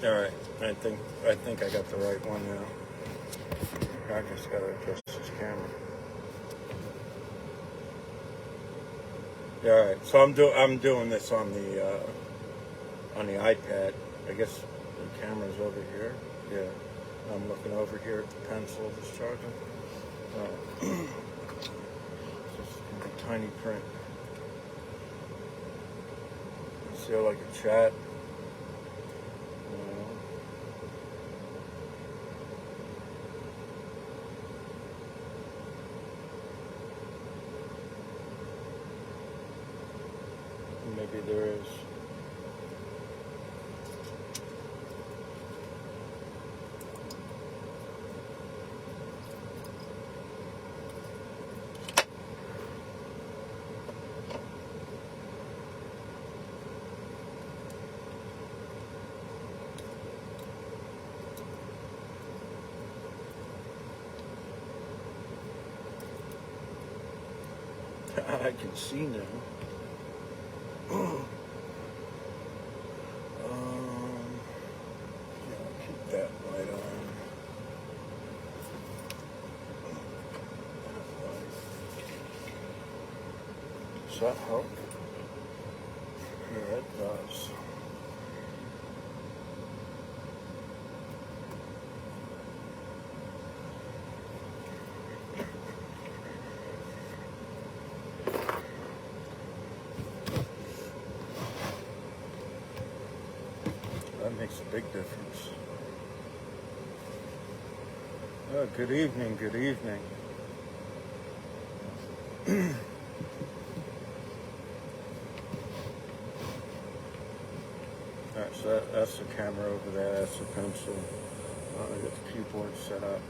All right, I think I got the right one now. I just gotta adjust this camera. All right, so I'm doing this on the iPad. I guess the camera's over here. Yeah, I'm looking over here at the pencil that's charging. Just in tiny print. See, like a chat. Maybe there is. I can see now. Yeah, keep that light on. Does that help? Yeah, it does. That makes a big difference. Oh, good evening, good evening. Alright, so that's the camera over there, that's the pencil. I got the keyboard set up and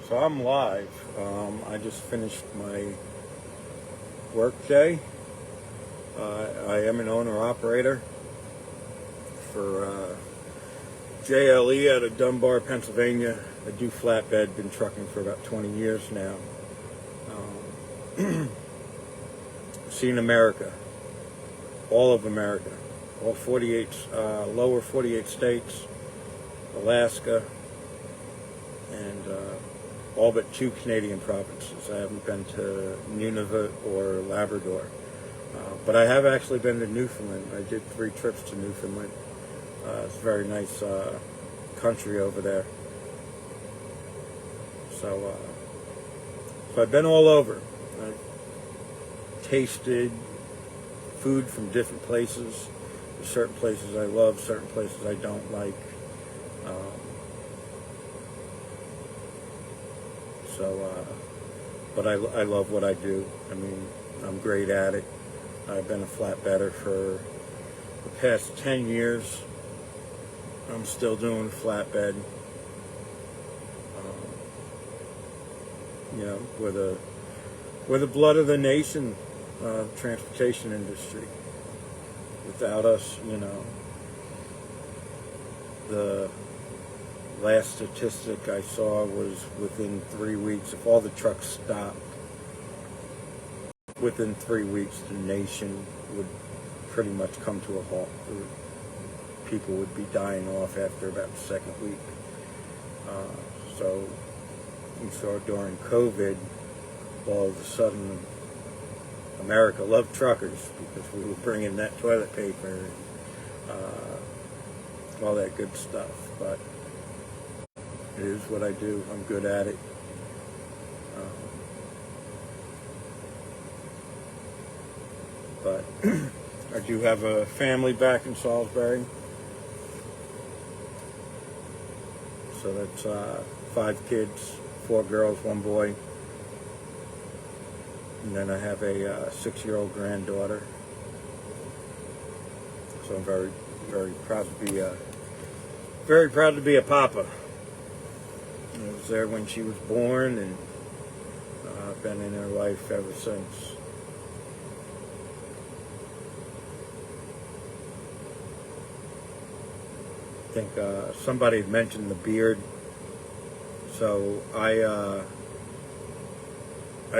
so I'm live. I just finished my work day. I am an owner-operator for JLE out of Dunbar, Pennsylvania. I do flatbed, been trucking for about 20 years now. Seen America, all of America, all 48, lower 48 states, Alaska, and all but 2 Canadian provinces. I haven't been to Nunavut or Labrador. But I have actually been to Newfoundland. I did 3 trips to Newfoundland. It's a very nice country over there. So I've been all over. I've tasted food from different places. There's certain places I love, certain places I don't like. But I love what I do. I mean, I'm great at it. I've been a flatbedder for the past 10 years. I'm still doing flatbed. You know, we're the blood of the nation, transportation industry. Without us, you know, the last statistic I saw was within 3 weeks, if all the trucks stopped, within 3 weeks the nation would pretty much come to a halt. People would be dying off after about the second week. So we saw during COVID, all of a sudden America loved truckers because we were bringing that toilet paper and all that good stuff. But it is what I do. I'm good at it. But I do have a family back in Salisbury. So that's 5 kids, 4 girls, 1 boy. And then I have a 6-year-old granddaughter. So I'm very, very proud to be a papa. I was there when she was born, and I've been in her life ever since. think somebody had mentioned the beard, so I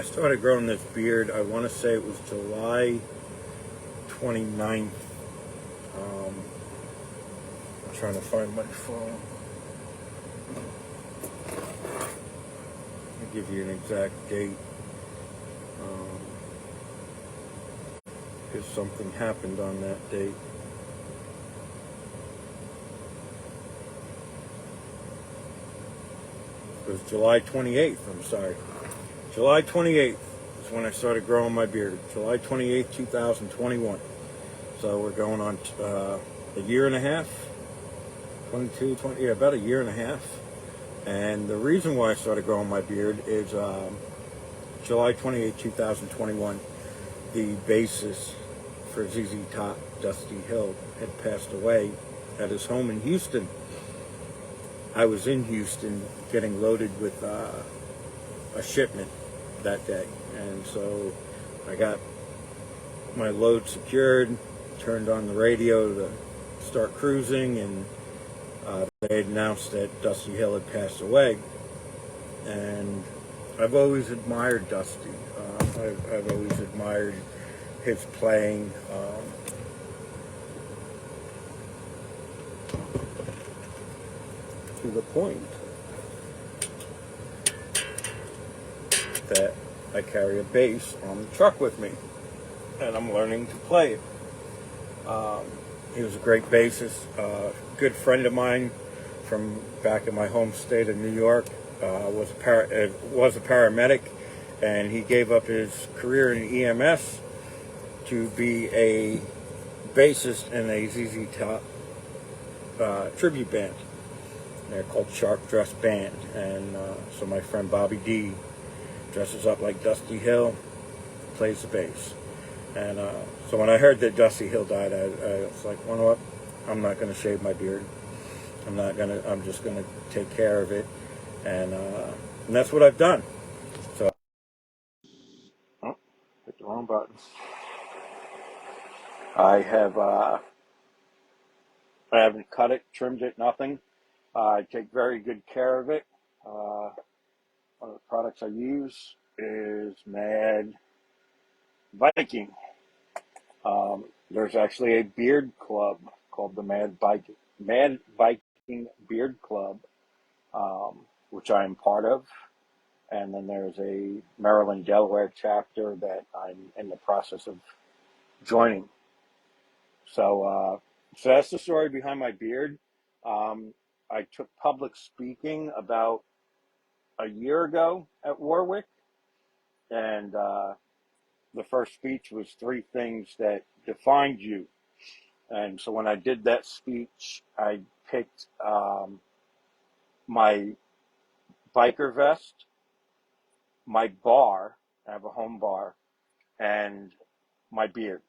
started growing this beard. I want to say it was July 29th. I'm trying to find my phone. I'll give you an exact date. Because something happened on that date. It was July 28th, I'm sorry. July 28th is when I started growing my beard. July 28th, 2021. So we're going on a year and a half. 22, 20, yeah, about a year and a half. And the reason why I started growing my beard is July 28, 2021, the bassist for ZZ Top, Dusty Hill, had passed away at his home in Houston. I was in Houston getting loaded with a shipment that day. And so I got my load secured, turned on the radio to start cruising, and they had announced that Dusty Hill had passed away. And I've always admired Dusty. I've always admired his playing. To the point that I carry a bass on the truck with me, and I'm learning to play it. He was a great bassist, good friend of mine from back in my home state of New York. Was a paramedic, and he gave up his career in EMS to be a bassist in a ZZ Top tribute band. They're called Sharp Dress Band, and so my friend Bobby D dresses up like Dusty Hill, plays the bass. And so when I heard that Dusty Hill died, I was like, you know what? I'm not going to shave my beard. I'm just going to take care of it, and that's what I've done. So, oh, hit the wrong button. I haven't cut it, trimmed it, nothing. I take very good care of it. One of the products I use is Mad Viking. There's actually a beard club called the Mad Viking Beard Club, which I am part of. And then there's a Maryland, Delaware chapter that I'm in the process of joining. So that's the story behind my beard. I took public speaking about a year ago at Warwick, and the first speech was 3 things that defined you. And so when I did that speech, I picked my biker vest, my bar, I have a home bar, and my beard.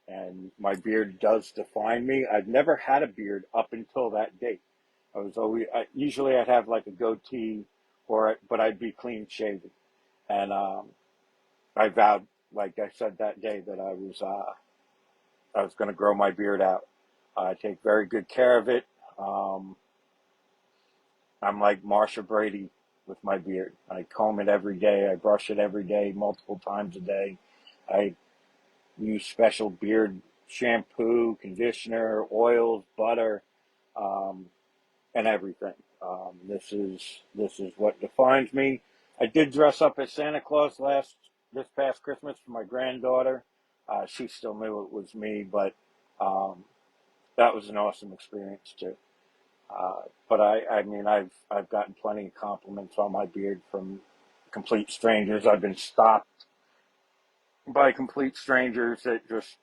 And my beard does define me. I've never had a beard up until that date. Usually I'd have like a goatee, but I'd be clean shaven. And I vowed, like I said that day, that I was going to grow my beard out. I take very good care of it. I'm like Marsha Brady with my beard. I comb it every day. I brush it every day, multiple times a day. I use special beard shampoo, conditioner, oils, butter, and everything. This is what defines me. I did dress up as Santa Claus this past Christmas for my granddaughter. She still knew it was me, but that was an awesome experience too. But I mean, I've gotten plenty of compliments on my beard from complete strangers. I've been stopped by complete strangers that just,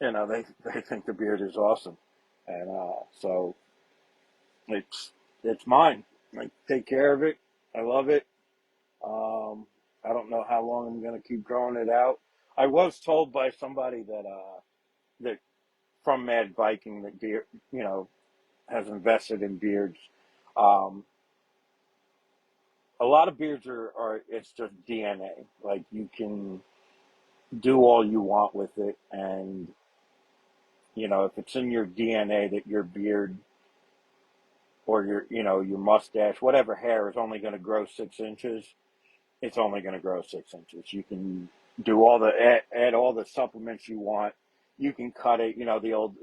they think the beard is awesome, and so it's mine. I take care of it. I love it. I don't know how long I'm going to keep growing it out. I was told by somebody that from Mad Viking that beard, has invested in beards. Um, a lot of beards are it's just DNA. Like, you can do all you want with it, and if it's in your DNA that your beard or your mustache, whatever hair is only going to grow 6 inches, it's only going to grow 6 inches. You can do add all the supplements you want. You can cut it. The old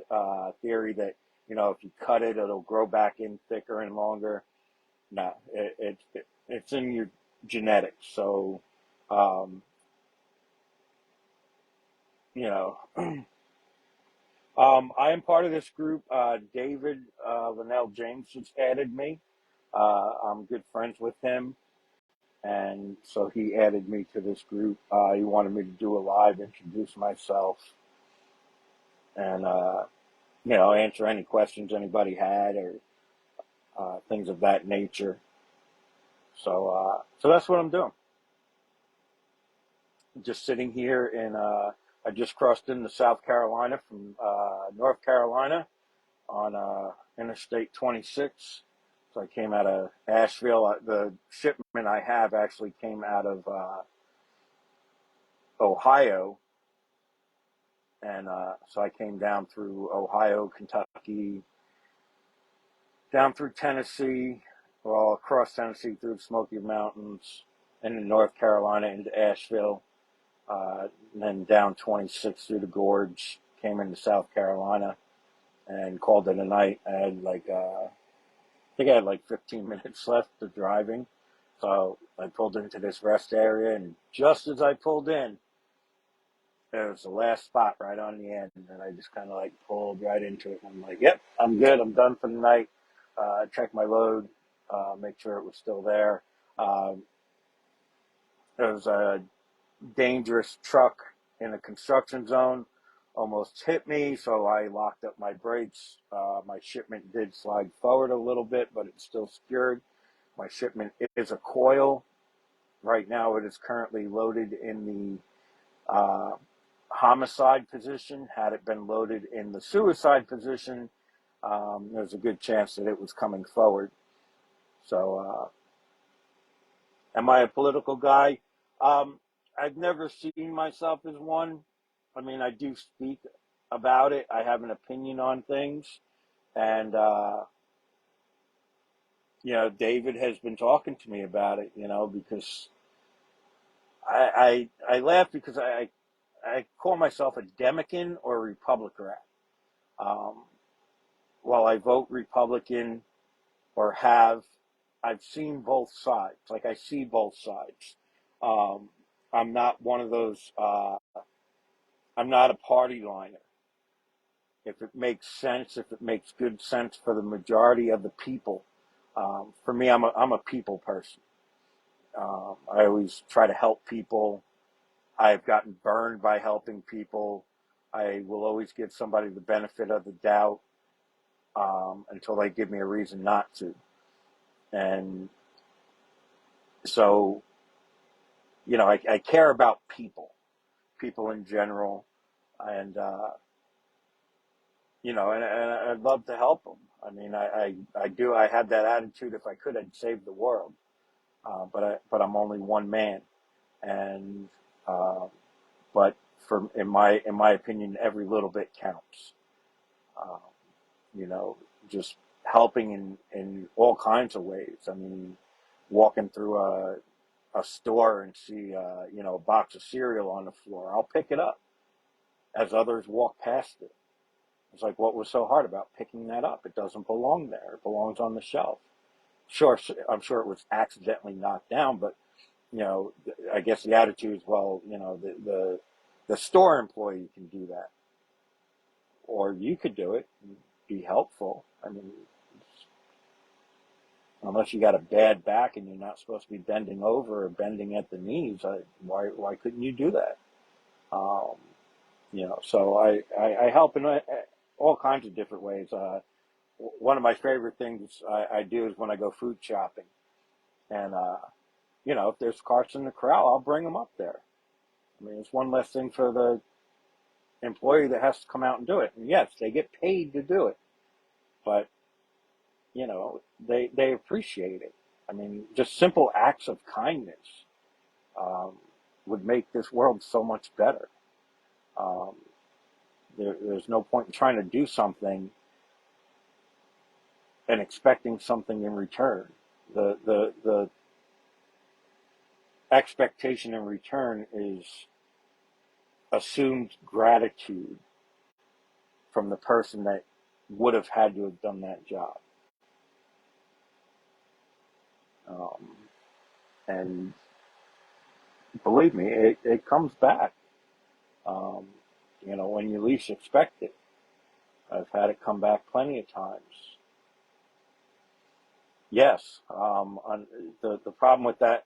theory that if you cut it, it'll grow back in thicker and longer. No, it's in your genetics. So, um, you know, I am part of this group. David Linnell James has added me. I'm good friends with him. And so he added me to this group. He wanted me to do a live, introduce myself, and answer any questions anybody had, or things of that nature. So that's what I'm doing. Just sitting here I just crossed into South Carolina from North Carolina on Interstate 26. So I came out of Asheville. The shipment I have actually came out of Ohio. And so I came down through Ohio, Kentucky, down through Tennessee, well, across Tennessee through the Smoky Mountains, into North Carolina, into Asheville, and then down 26 through the gorge, came into South Carolina, and called it a night. I had I think I had 15 minutes left of driving. So I pulled into this rest area, and just as I pulled in, it was the last spot right on the end, and I just kind of pulled right into it. And I'm like, yep, I'm good. I'm done for the night. Check my load, make sure it was still there. There was a dangerous truck in a construction zone, almost hit me, so I locked up my brakes. My shipment did slide forward a little bit, but it's still secured. My shipment is a coil. Right now, it is currently loaded in the homicide position. Had it been loaded in the suicide position, there's a good chance that it was coming forward. So, am I a political guy? I've never seen myself as one. I mean, I do speak about it. I have an opinion on things. And, David has been talking to me about it, because I laugh because I call myself a Democrat or a Republican. While I vote Republican or I've seen both sides. I see both sides. I'm not one of those, I'm not a party liner. If it makes sense, if it makes good sense for the majority of the people, for me, I'm a people person. I always try to help people. I've gotten burned by helping people. I will always give somebody the benefit of the doubt until they give me a reason not to. And so, I care about people in general, and and I'd love to help them. I mean, I do. I had that attitude. If I could, I'd save the world. But I'm only one man, and uh, but in my opinion, every little bit counts. Uh, you know, just helping in all kinds of ways. I mean, walking through a store and see a box of cereal on the floor, I'll pick it up as others walk past it. It's like, what was so hard about picking that up? It doesn't belong there. It belongs on the shelf. Sure, I'm sure it was accidentally knocked down, but I guess the attitude is, well, the store employee can do that, or you could do it and be helpful. I mean, unless you got a bad back and you're not supposed to be bending over or bending at the knees, why couldn't you do that? Um, so I help in all kinds of different ways. One of my favorite things I do is when I go food shopping, and if there's carts in the corral, I'll bring them up there. I mean, it's one less thing for the employee that has to come out and do it. And yes, they get paid to do it, but they appreciate it. I mean, just simple acts of kindness um, would make this world so much better. Um, there's no point in trying to do something and expecting something in return. The expectation in return is assumed gratitude from the person that would have had to have done that job. Um, and believe me, it comes back. Um, when you least expect it. I've had it come back plenty of times. Yes, the problem with that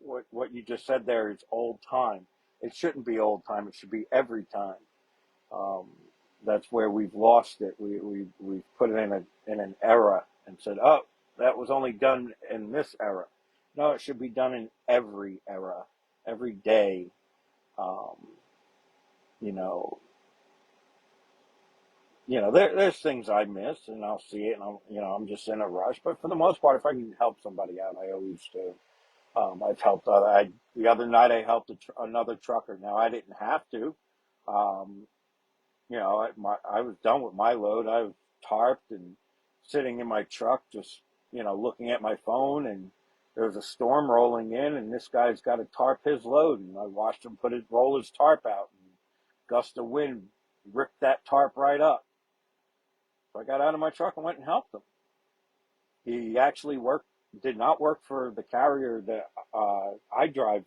what you just said there is old time. It shouldn't be old time. It should be every time. Um, that's where we've lost it. We've put it in an era and said, oh, that was only done in this era. No, it should be done in every era, every day. Um, you know, there's things I miss, and I'll see it, and I'm just in a rush. But for the most part, if I can help somebody out, I always do. I've helped the other night I helped another trucker. Now I didn't have to. Um, I was done with my load. I was tarped and sitting in my truck, just looking at my phone, and there was a storm rolling in, and this guy's got to tarp his load, and I watched him roll his tarp out, and gust of wind ripped that tarp right up. So I got out of my truck and went and helped him. He actually did not work for the carrier that I drive,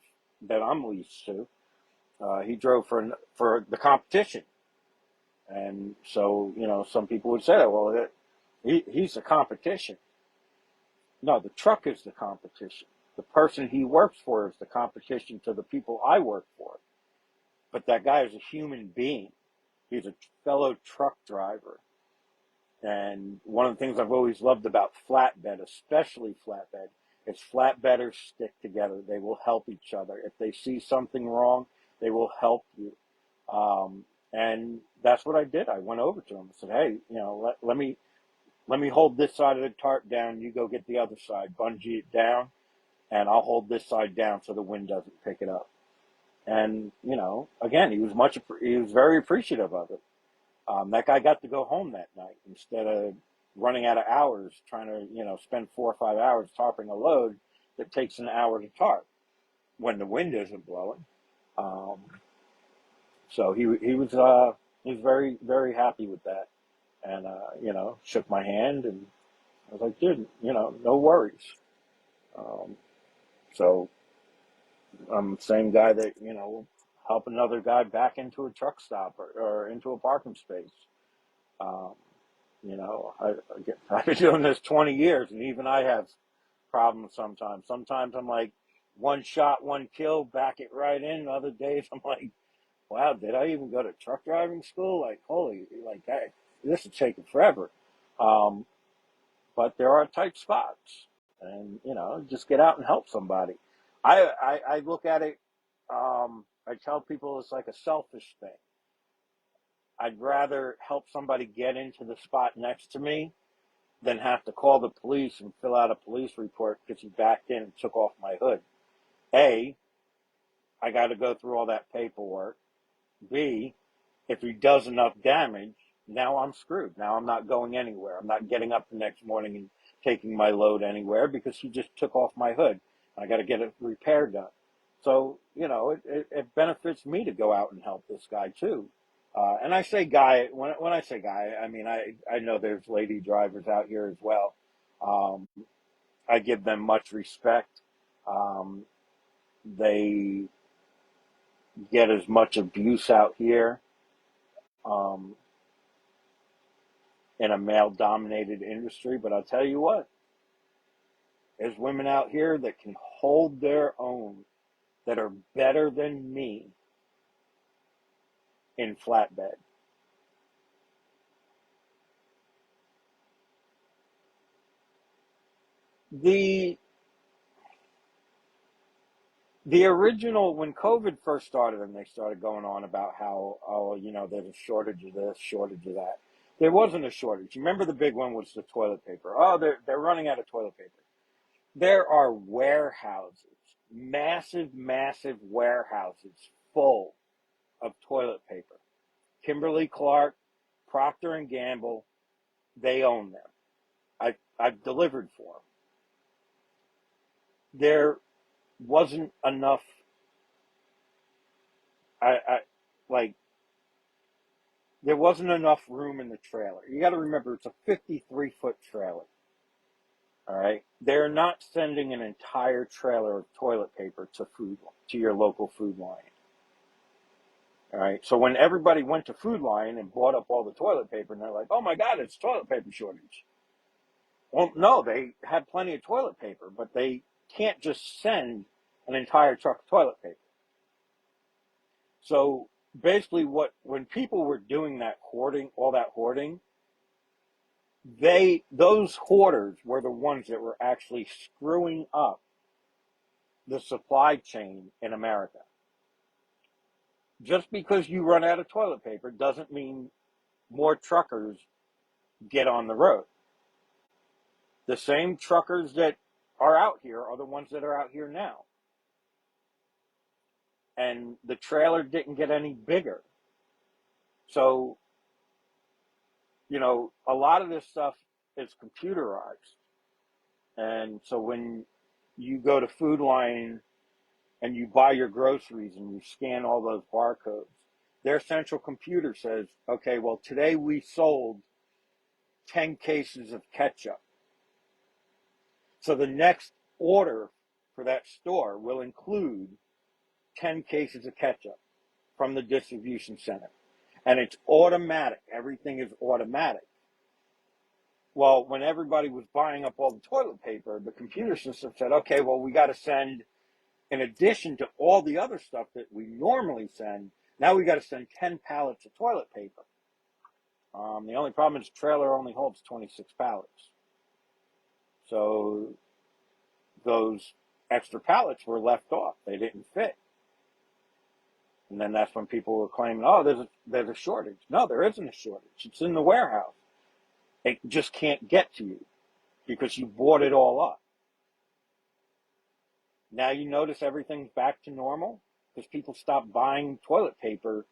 that I'm leased to. He drove for the competition. And so, some people would say, well, he's the competition. No, the truck is the competition. The person he works for is the competition to the people I work for. But that guy is a human being. He's a fellow truck driver. And one of the things I've always loved about flatbed, especially flatbed, is flatbedders stick together. They will help each other. If they see something wrong, they will help you. And that's what I did. I went over to him and said, hey, let me hold this side of the tarp down. You go get the other side, bungee it down, and I'll hold this side down so the wind doesn't pick it up. And, again, he was very appreciative of it. That guy got to go home that night instead of running out of hours trying to, spend 4 or 5 hours tarping a load that takes an hour to tarp when the wind isn't blowing. So he was very, very happy with that, and shook my hand, and I was like, dude, no worries. So I'm the same guy that will help another guy back into a truck stop or into a parking space. Um, I've been doing this 20 years, and even I have problems sometimes. Sometimes I'm like, one shot, one kill, back it right in. Other days I'm like, wow, did I even go to truck driving school? Like, holy, like that, this is taking forever. Um, but there are tight spots, and just get out and help somebody. I look at it. I tell people it's like a selfish thing. I'd rather help somebody get into the spot next to me than have to call the police and fill out a police report because he backed in and took off my hood. A, I got to go through all that paperwork. B, if he does enough damage, now I'm screwed. Now I'm not going anywhere. I'm not getting up the next morning and taking my load anywhere because he just took off my hood. I got to get a repair done. So, it benefits me to go out and help this guy too. And I say guy, when I say guy, I mean, I know there's lady drivers out here as well. Um, I give them much respect. Um, they get as much abuse out here um, in a male-dominated industry. But I'll tell you what, there's women out here that can hold their own, that are better than me in flatbed. The The original, when COVID first started and they started going on about how, oh, there's a shortage of this, shortage of that. There wasn't a shortage. Remember the big one was the toilet paper. Oh, they're running out of toilet paper. There are warehouses, massive, massive warehouses full of toilet paper. Kimberly Clark, Procter and Gamble, they own them. I've delivered for them. There wasn't enough. I like there wasn't enough room in the trailer. You got to remember it's a 53-foot trailer. All right, they're not sending an entire trailer of toilet paper to your local Food Lion. All right, so when everybody went to Food Lion and bought up all the toilet paper, and they're like, "Oh my God, it's toilet paper shortage." Well, no, they had plenty of toilet paper, but they can't just send an entire truck of toilet paper. So basically, when people were doing that hoarding, all that hoarding, those hoarders were the ones that were actually screwing up the supply chain in America. Just because you run out of toilet paper doesn't mean more truckers get on the road. The same truckers that are out here are the ones that are out here now. And the trailer didn't get any bigger. So, a lot of this stuff is computerized. And so when you go to Food Lion and you buy your groceries and you scan all those barcodes, their central computer says, okay, well, today we sold 10 cases of ketchup. So the next order for that store will include 10 cases of ketchup from the distribution center. And it's automatic. Everything is automatic. Well, when everybody was buying up all the toilet paper, the computer system said, okay, well, we got to send, in addition to all the other stuff that we normally send, now we got to send 10 pallets of toilet paper. The only problem is the trailer only holds 26 pallets. So those extra pallets were left off. They didn't fit. And then that's when people were claiming, oh, there's a shortage. No, there isn't a shortage. It's in the warehouse. It just can't get to you because you bought it all up. Now you notice everything's back to normal because people stopped buying toilet paper,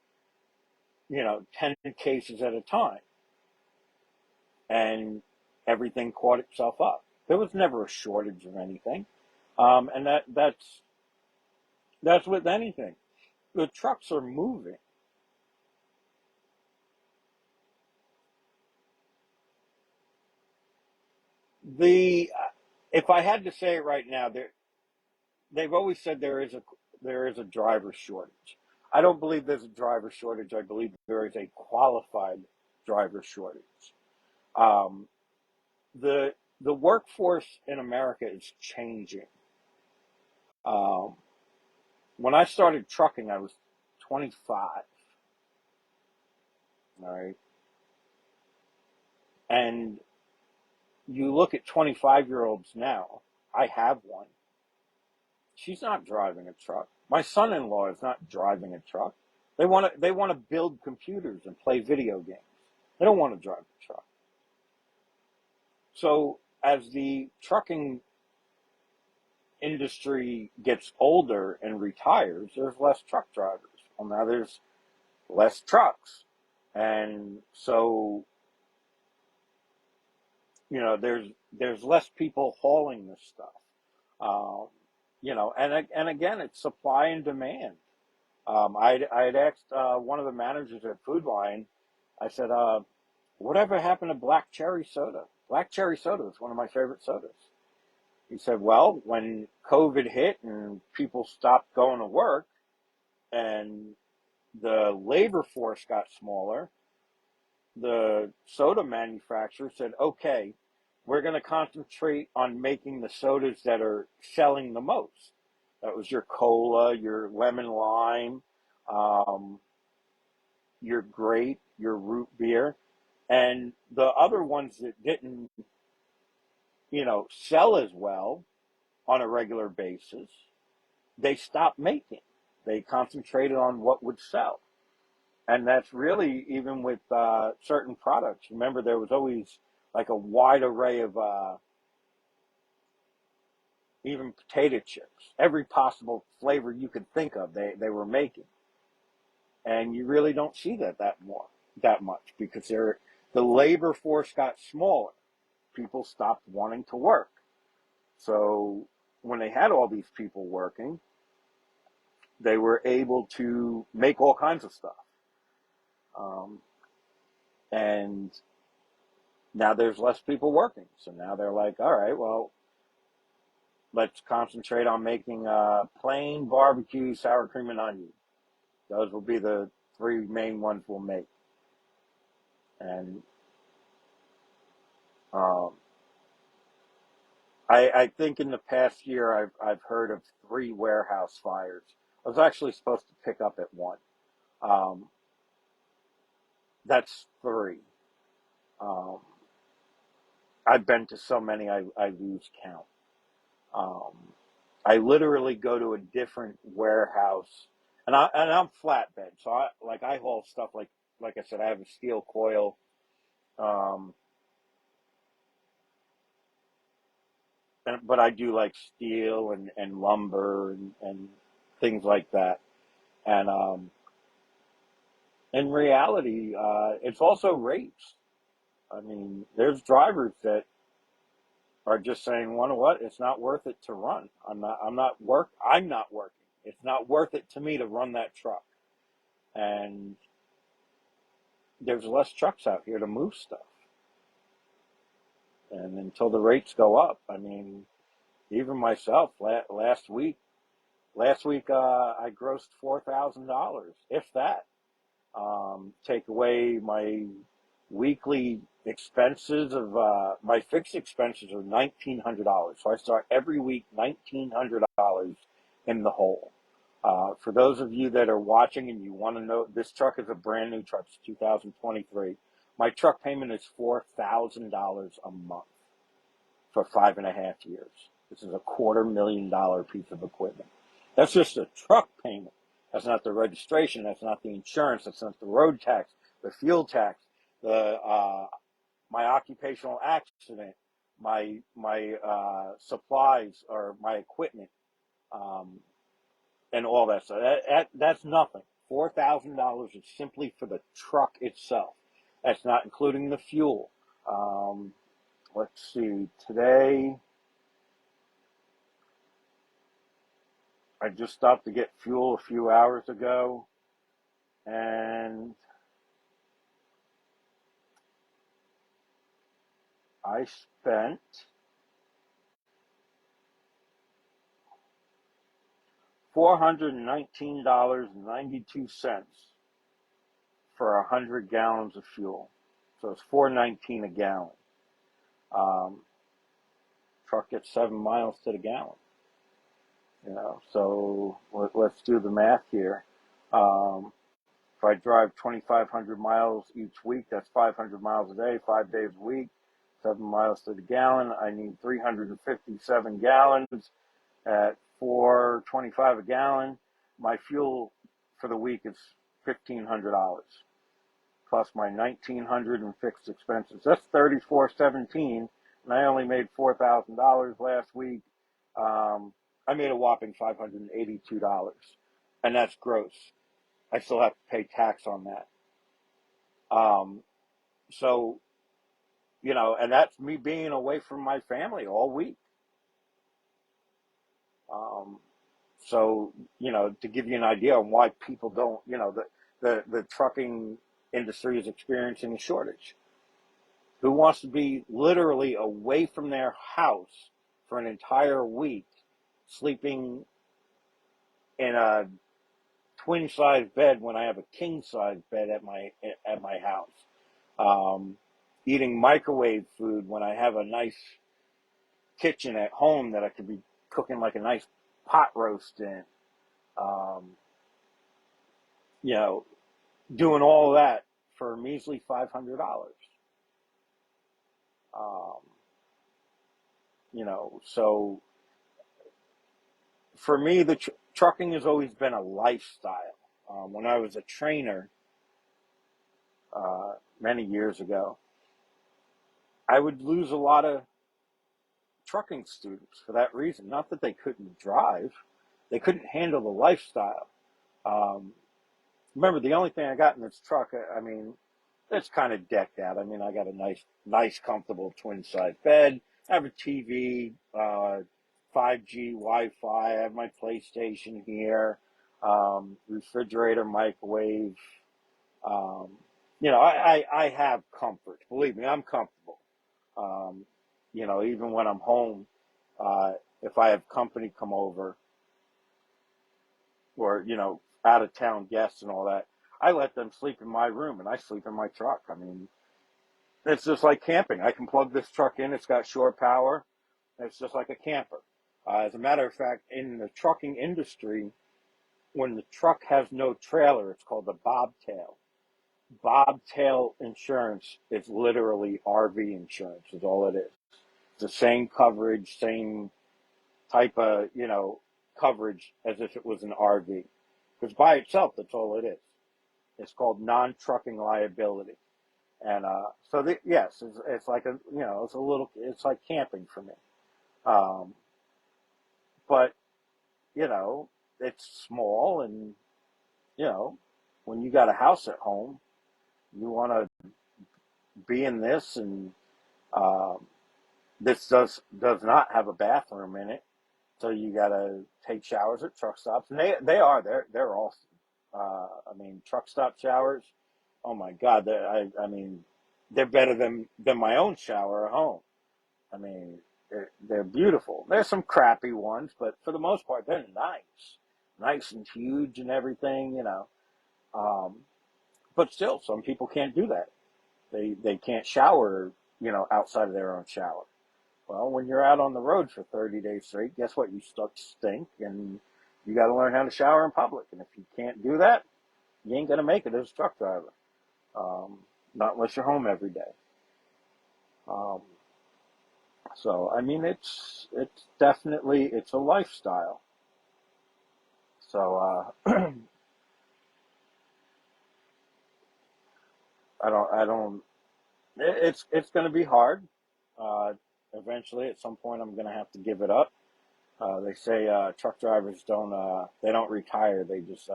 10 cases at a time. And everything caught itself up. There was never a shortage of anything. And that's with anything. The trucks are moving. If I had to say it right now, they've always said there is a driver shortage. I don't believe there's a driver shortage. I believe there is a qualified driver shortage. The workforce in America is changing. When I started trucking, I was 25. All right, and you look at 25-year-olds now. I have one. She's not driving a truck. My son-in-law is not driving a truck. They want to build computers and play video games. They don't want to drive a truck. So as the trucking industry gets older and retires, there's less truck drivers. Well, now there's less trucks. And so, there's less people hauling this stuff. And again, it's supply and demand. I'd asked one of the managers at Food Lion, I said, whatever happened to black cherry soda? Black cherry soda is one of my favorite sodas. He said, well, when COVID hit and people stopped going to work and the labor force got smaller, the soda manufacturer said, okay, we're going to concentrate on making the sodas that are selling the most. That was your cola, your lemon lime, your grape, your root beer. And the other ones that didn't, sell as well on a regular basis, they stopped making. They concentrated on what would sell. And that's really even with certain products. Remember, there was always like a wide array of even potato chips. Every possible flavor you could think of, they were making. And you really don't see that much because the labor force got smaller. people stopped wanting to work. So when they had all these people working, they were able to make all kinds of stuff. Um, and now there's less people working. So now they're like, all right, well, let's concentrate on making plain barbecue, sour cream, and onion. Those will be the three main ones we'll make. And um, I think in the past year I've heard of 3 warehouse fires. I was actually supposed to pick up at one. Um, that's 3. Um, I've been to so many I lose count. Um, I literally go to a different warehouse, and I'm flatbed, so I haul stuff like I said, I have a steel coil, um, but I do like steel and lumber and things like that. And in reality, it's also rates. I mean, there's drivers that are just saying, you know what, it's not worth it to run. I'm not working. It's not worth it to me to run that truck. And there's less trucks out here to move stuff. And until the rates go up, I mean, even myself, last week, I grossed $4,000, if that. Take away my weekly expenses of, my fixed expenses are $1,900. So I start every week $1,900 in the hole. For those of you that are watching and you want to know, this truck is a brand new truck. It's 2023. My truck payment is $4,000 a month for 5.5 years. This is a $250,000 piece of equipment. That's just a truck payment. That's not the registration. That's not the insurance. That's not the road tax, the fuel tax, the my occupational accident, my supplies or my equipment, um, and all that. So that's nothing. $4,000 is simply for the truck itself. That's not including the fuel. Let's see. Today, I just stopped to get fuel a few hours ago, and I spent $419.92 for 100 gallons of fuel. So it's $4.19 a gallon. Um, Truck gets 7 miles to the gallon. So let's do the math here. Um, if I drive 2,500 miles each week, that's 500 miles a day, 5 days a week, 7 miles to the gallon. I need 357 gallons at $4.25 a gallon. My fuel for the week is $1,500 plus my $1,900 in fixed expenses. That's $3,417, and I only made $4,000 last week. I made a whopping $582, and that's gross. I still have to pay tax on that. Um, so, and that's me being away from my family all week. Um, so, to give you an idea on why people don't, the trucking industry is experiencing a shortage. Who wants to be literally away from their house for an entire week, sleeping in a twin size bed when I have a king size bed at my house? Eating microwave food when I have a nice kitchen at home that I could be cooking like a nice pot roast in. Um, you know, Doing all that for a measly $500. Um, so for me, the trucking has always been a lifestyle. When I was a trainer many years ago, I would lose a lot of trucking students for that reason. Not that they couldn't drive, they couldn't handle the lifestyle. Remember, the only thing I got in this truck, I mean, it's kind of decked out. I mean, I got a nice, comfortable twin size bed. I have a TV, 5G Wi-Fi. I have my PlayStation here, refrigerator, microwave. Um, I have comfort. Believe me, I'm comfortable. Um, even when I'm home, uh, if I have company come over or, out of town guests and all that, I let them sleep in my room and I sleep in my truck. I mean, it's just like camping. I can plug this truck in. It's got shore power. It's just like a camper. As a matter of fact, in the trucking industry, when the truck has no trailer, it's called a bobtail. Bobtail insurance is literally RV insurance, is all it is. It's the same coverage, same type of, coverage as if it was an RV. Because by itself, that's all it is. It's called non-trucking liability. And yes, it's like it's like camping for me. Um, but, you know, it's small and, you know, when you got a house at home, you want to be in this and um, this does not have a bathroom in it. So you got to take showers at truck stops. And they're awesome. I mean, truck stop showers, oh my God, I mean, they're better than my own shower at home. I mean, they're beautiful. There's some crappy ones, but for the most part, they're nice and huge and everything, Um, but still, some people can't do that. They can't shower, outside of their own shower. Well, when you're out on the road for 30 days straight, guess what? You stink, and you got to learn how to shower in public. And if you can't do that, you ain't gonna make it as a truck driver. Um, Not unless you're home every day. Um, so I mean, it's definitely it's a lifestyle. So I don't. It's going to be hard. Uh, Eventually, at some point, I'm going to have to give it up. They say truck drivers they don't retire. They just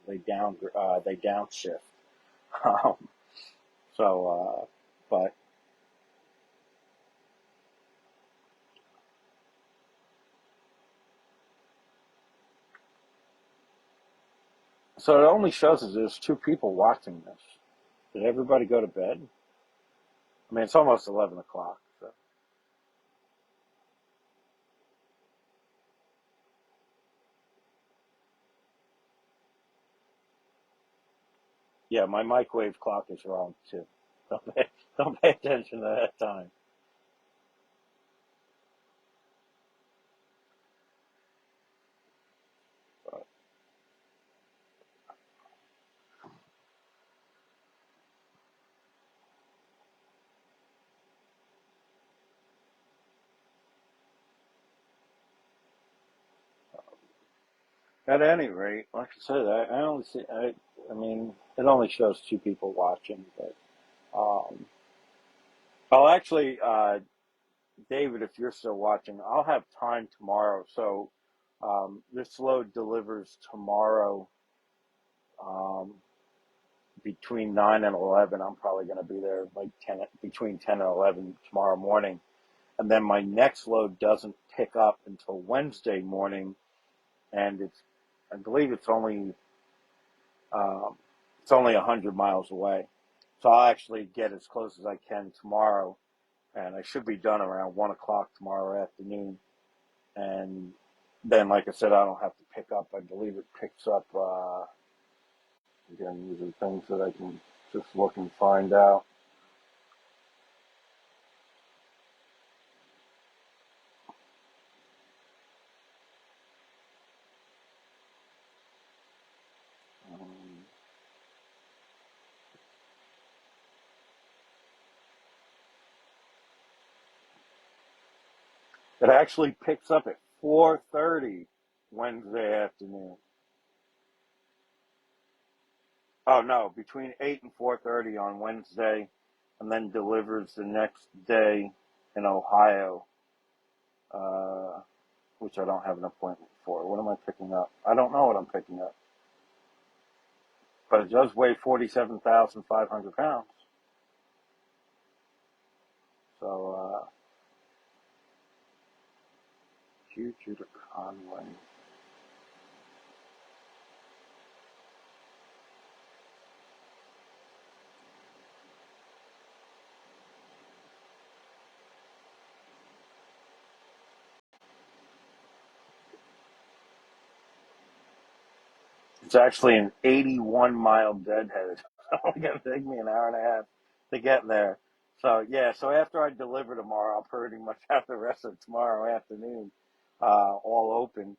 they downshift. Um, but so it only shows us there's two people watching this. Did everybody go to bed? I mean, it's almost 11 o'clock. So. Yeah, my microwave clock is wrong too. Don't pay attention to that time. At any rate, like I said, I only see. I mean, it only shows two people watching, but um, I'll actually, David, if you're still watching, I'll have time tomorrow. So this load delivers tomorrow um, between 9 and 11. I'm probably going to be there like between 10 and 11 tomorrow morning, and then my next load doesn't pick up until Wednesday morning, and I believe um, it's only 100 miles away. So I'll actually get as close as I can tomorrow, and I should be done around 1 o'clock tomorrow afternoon. And then, like I said, I don't have to pick up. I believe it picks up. Again, these are things that I can just look and find out. Um, it actually picks up at 4:30 Wednesday afternoon. Oh no, between 8 and 4:30 on Wednesday, and then delivers the next day in Ohio, uh, which I don't have an appointment for. What am I picking up? I don't know what I'm picking up, but it does weigh 47,500 pounds. Future to Conway. It's actually an 81-mile deadhead. It's only going to take me an hour and a half to get there. So, yeah, so after I deliver tomorrow, I'll pretty much have the rest of tomorrow afternoon all open.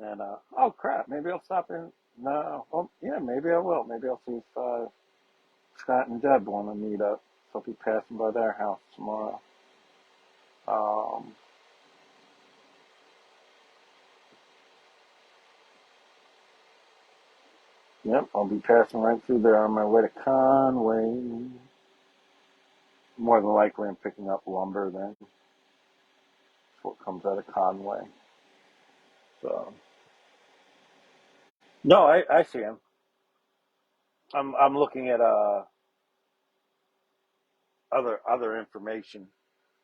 And, oh, crap, maybe I'll stop in. No, well, yeah, maybe I will. Maybe I'll see if Scott and Deb want to meet up. So I'll be passing by their house tomorrow. Um, yep, I'll be passing right through there on my way to Conway. More than likely, I'm picking up lumber then. That's what comes out of Conway. So no, I see him. I'm looking at other information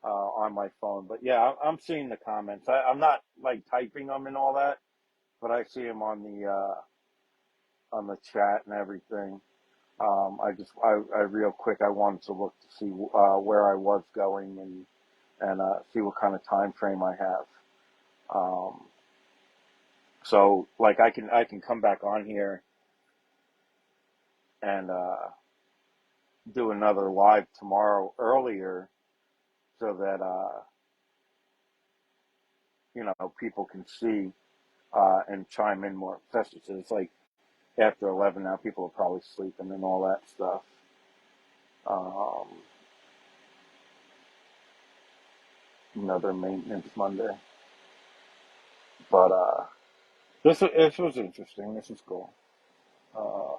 on my phone, but yeah, I'm seeing the comments. I'm not like typing them and all that, but I see them on the chat and everything. I real quick, I wanted to look to see where I was going and see what kind of time frame I have. Um, so like I can come back on here and do another live tomorrow earlier so that people can see and chime in more. Especially since it's like after 11 now, people are probably sleeping and all that stuff. Um, Another maintenance Monday, but this was interesting. This is cool. Um,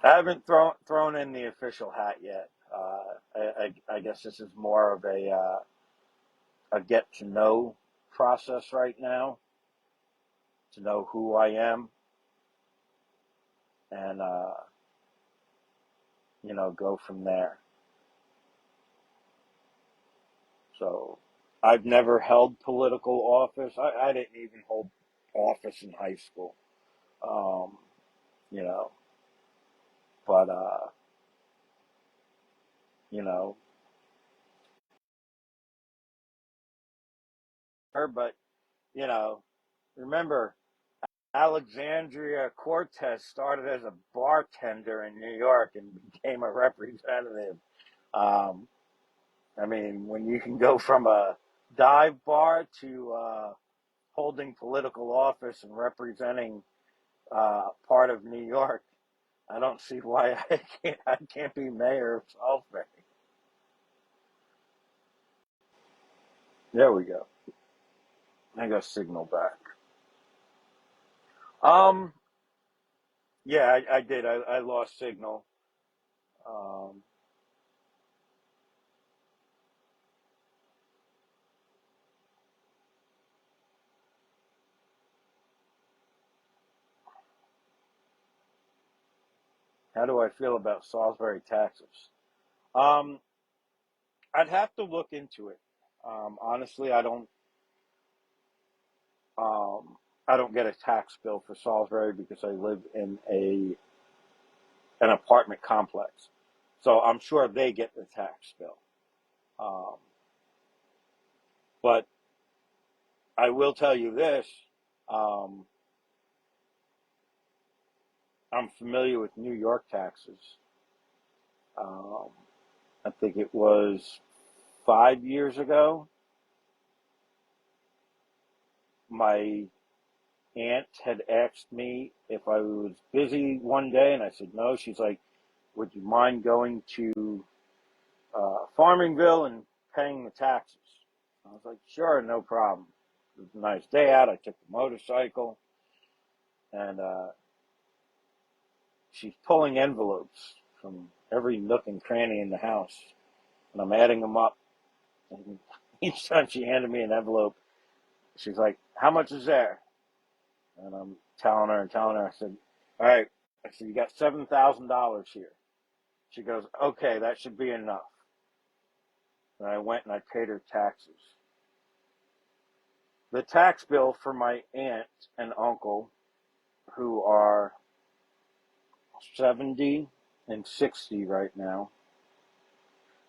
I haven't thrown in the official hat yet. I guess this is more of a get to know process right now, to know who I am, and go from there. So I've never held political office. I didn't even hold office in high school. Um, you know, but you know, but you know, remember Alexandria Cortez started as a bartender in New York and became a representative. Um, I mean, when you can go from a dive bar to holding political office and representing part of New York, I don't see why I can't be mayor of Salisbury. There we go. I got signal back. Um, yeah, I did. I lost signal. Um, how do I feel about Salisbury taxes? Um, I'd have to look into it. Honestly, Um, I don't get a tax bill for Salisbury because I live in an apartment complex, so I'm sure they get the tax bill. Um, but I will tell you this: um, I'm familiar with New York taxes. Um, I think it was 5 years ago. My aunt had asked me if I was busy one day, and I said no. She's like, "Would you mind going to Farmingville and paying the taxes?" I was like, "Sure, no problem." It was a nice day out. I took the motorcycle, and she's pulling envelopes from every nook and cranny in the house, and I'm adding them up. And each time she handed me an envelope, she's like, "How much is there?" And I'm telling her and telling her. I said, "All right, I said, you got $7,000 here. She goes, okay, that should be enough. And I went and I paid her taxes. The tax bill for my aunt and uncle, who are 70 and 60 right now,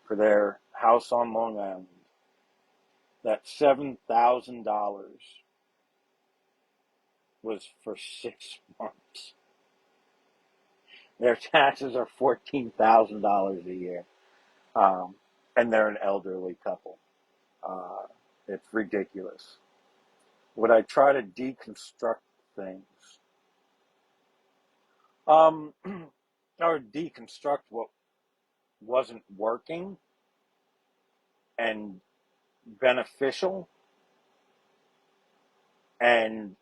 for their house on Long Island, that $7,000 was for 6 months. Their taxes are $14,000 a year, and they're an elderly couple. It's ridiculous. Would I try to deconstruct things? Or deconstruct what wasn't working and beneficial and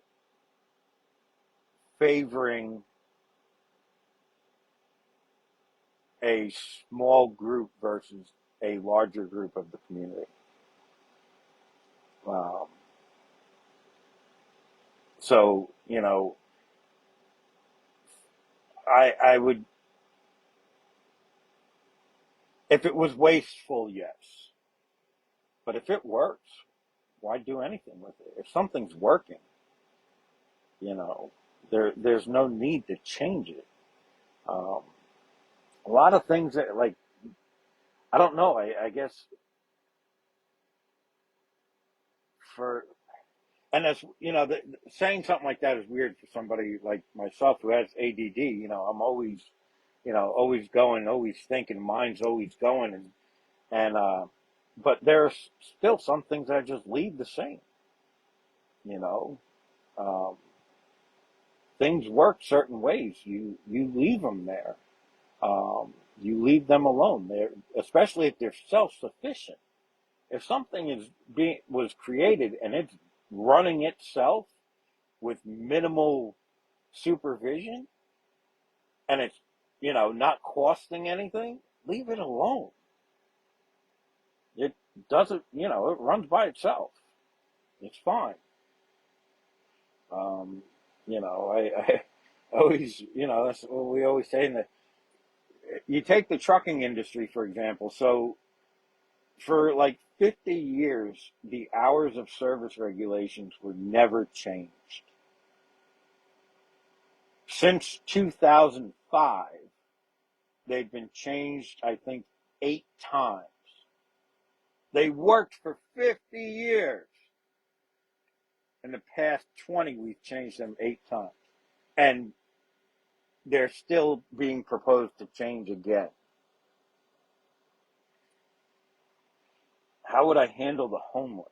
favoring a small group versus a larger group of the community. Um, so, I would, if it was wasteful, yes. But if it works, why do anything with it? If something's working, you know, there's no need to change it. Um, a lot of things that, like, I don't know, I guess for, and as, saying something like that is weird for somebody like myself who has ADD. I'm always, always going, always thinking, mind's always going. But there's still some things that I just leave the same, you know. Um, Things work certain ways. You leave them there. You leave them alone. Especially if they're self-sufficient. If something was created and it's running itself with minimal supervision, and it's not costing anything, leave it alone. It doesn't. It runs by itself. It's fine. Um, I always, that's what we always say. You take the trucking industry, for example. So for like 50 years, the hours of service regulations were never changed. Since 2005, they've been changed, I think, 8 times. They worked for 50 years. In the past 20, we've changed them 8 times. And they're still being proposed to change again. How would I handle the homeless?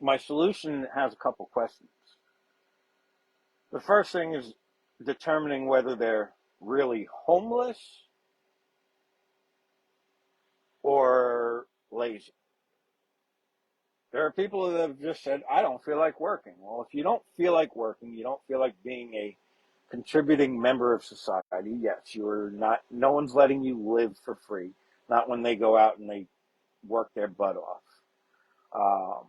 My solution has a couple questions. The first thing is determining whether they're really homeless or lazy. There are people that have just said, I don't feel like working. Well, if you don't feel like working, you don't feel like being a contributing member of society, yes, you're not, no one's letting you live for free. Not when they go out and they work their butt off.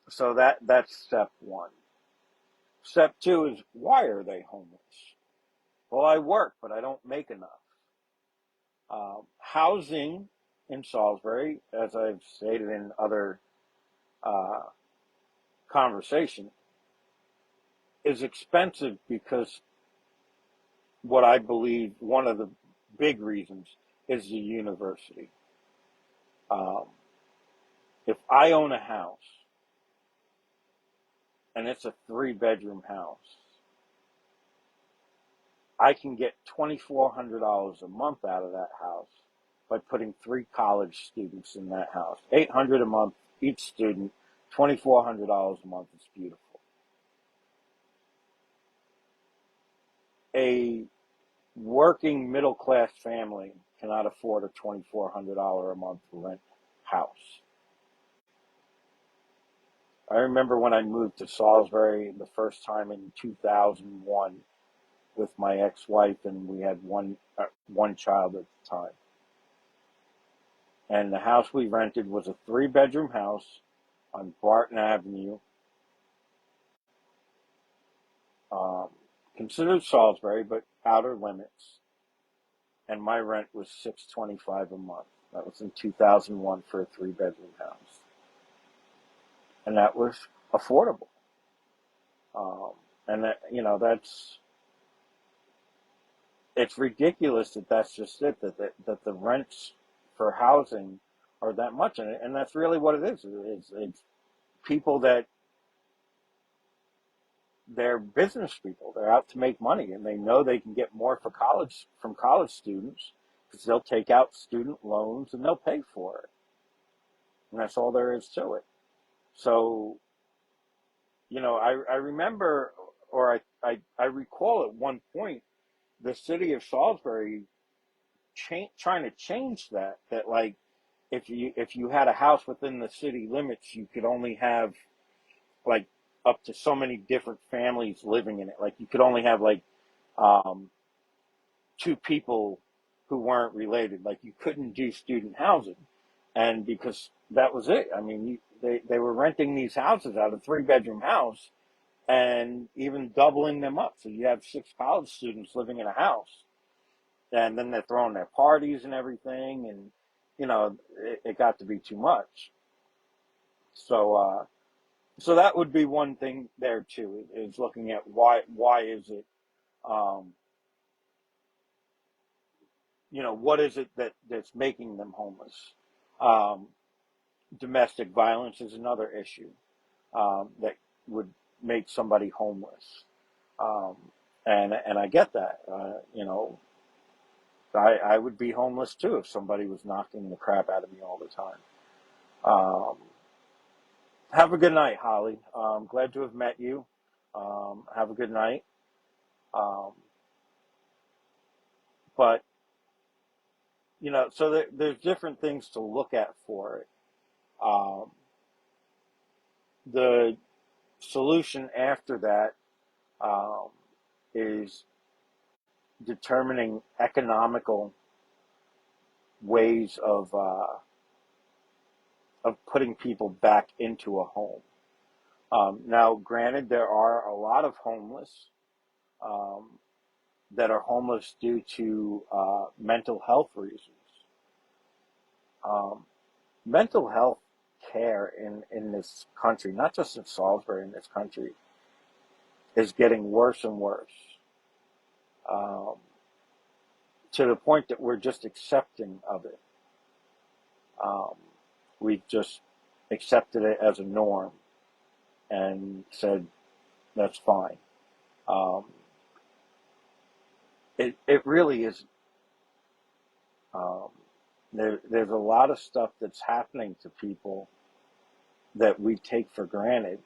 So that's step one. Step two is, why are they homeless? Well, I work, but I don't make enough. Housing in Salisbury, as I've stated in other uh, conversation, is expensive because what I believe one of the big reasons is the university. Um, if I own a house and it's a 3-bedroom house, I can get $2,400 a month out of that house by putting 3 college students in that house. $800 a month each student, $2,400 a month. Is beautiful. A working middle class family cannot afford a $2,400 a month rent house. I remember when I moved to Salisbury the first time in 2001 with my ex-wife, and we had one child at the time. And the house we rented was a 3-bedroom house on Barton Avenue, um, considered Salisbury, but outer limits. And my rent was $625 a month. That was in 2001 for a 3-bedroom house, and that was affordable. Um, and that, it's ridiculous that that's just it. That the rents for housing are that much, and that's really what it is. It's people that they're business people. They're out to make money, and they know they can get more for college from college students because they'll take out student loans and they'll pay for it, and that's all there is to it. So, I remember, or I recall at one point, the city of Salisbury trying to change that. That, like, if you had a house within the city limits, you could only have, like, up to so many different families living in it. Like, you could only have, like, um, two people who weren't related. Like, you couldn't do student housing, and because that was it. I mean, they were renting these houses out, a 3-bedroom house, and even doubling them up. So you have 6 college students living in a house, and then they're throwing their parties and everything, and it got to be too much. So that would be one thing there too, is looking at why is it, um, what is it that's making them homeless. Um, Domestic violence is another issue that would make somebody homeless. Um, and I get that. I would be homeless too if somebody was knocking the crap out of me all the time. Um, have a good night, Holly. Glad to have met you. Have a good night. Um, but so there's different things to look at for it. Um, the solution after that um, is determining economical ways of putting people back into a home. Now, granted, there are a lot of homeless um, that are homeless due to mental health reasons. Um, Mental health care in this country, not just in Salisbury, in this country, is getting worse and worse, um, to the point that we're just accepting of it. Um, we've just accepted it as a norm and said that's fine. Um, it really is. Um, there's a lot of stuff that's happening to people that we take for granted.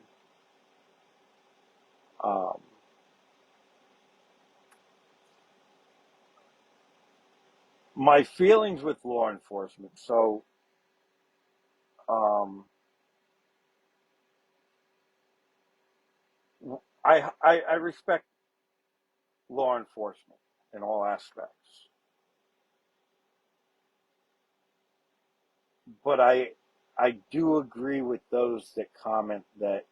Um, my feelings with law enforcement. So, um, I respect law enforcement in all aspects, but I do agree with those that comment that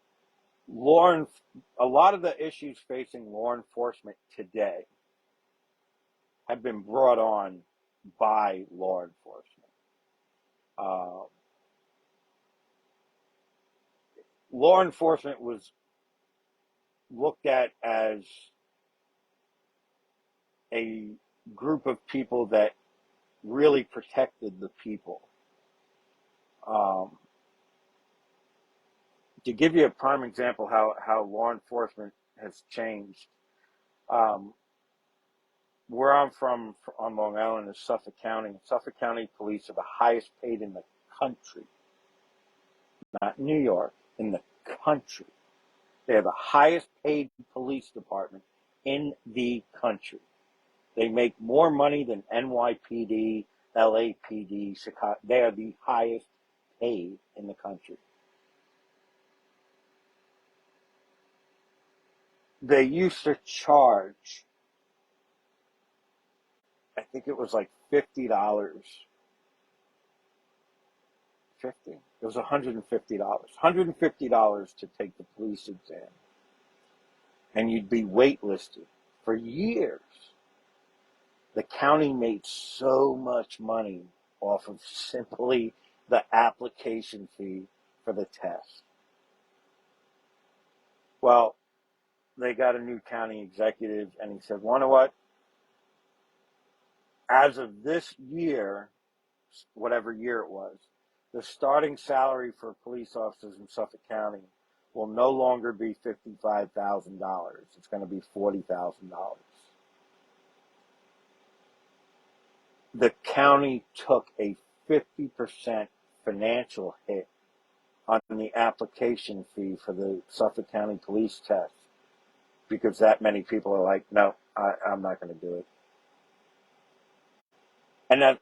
a lot of the issues facing law enforcement today have been brought on by law enforcement. Uh, Law enforcement was looked at as a group of people that really protected the people. Um, to give you a prime example how law enforcement has changed, um, where I'm from on Long Island is Suffolk County. Suffolk County police are the highest paid in the country, not New York, in the country. They are the highest paid police department in the country. They make more money than NYPD, LAPD, Chicago. They are the highest paid in the country. They used to charge, I think it was like $50 $150. It was $150. $150 to take the police exam. And you'd be waitlisted for years. The county made so much money off of simply the application fee for the test. Well, they got a new county executive, and he said, "You know what? As of this year, whatever year it was, the starting salary for police officers in Suffolk County will no longer be $55,000. It's going to be $40,000." The county took a 50% financial hit on the application fee for the Suffolk County police test because that many people are like, "No, I'm not going to do it." And that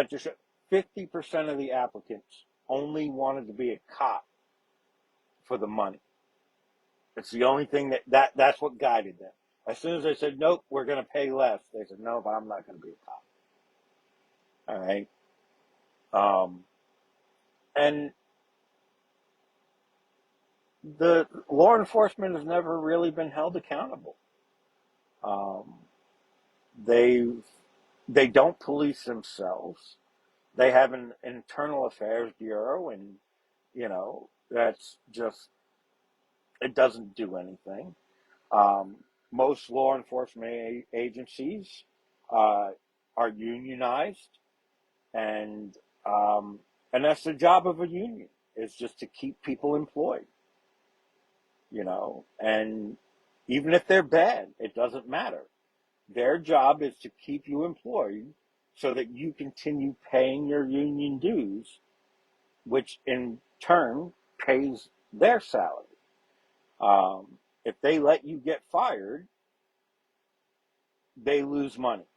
just 50% of the applicants only wanted to be a cop for the money. It's the only thing that's what guided them. As soon as they said, "Nope, we're going to pay less," they said, "No, but I'm not going to be a cop." All right. And the law enforcement has never really been held accountable. Um, they don't police themselves. They have an internal affairs bureau, and that's just, it doesn't do anything. Most law enforcement agencies are unionized, and that's the job of a union, is just to keep people employed. And even if they're bad, it doesn't matter. Their job is to keep you employed so that you continue paying your union dues, which in turn pays their salary. If they let you get fired, they lose money.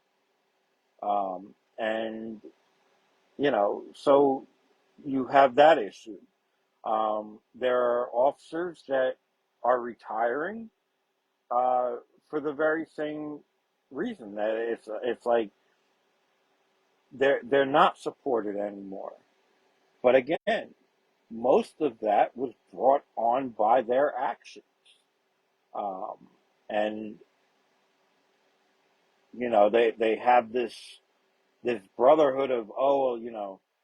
And, so you have that issue. There are officers that are retiring for the very same reason, that it's like they're not supported anymore. But again, most of that was brought on by their actions, and they have this brotherhood of, oh,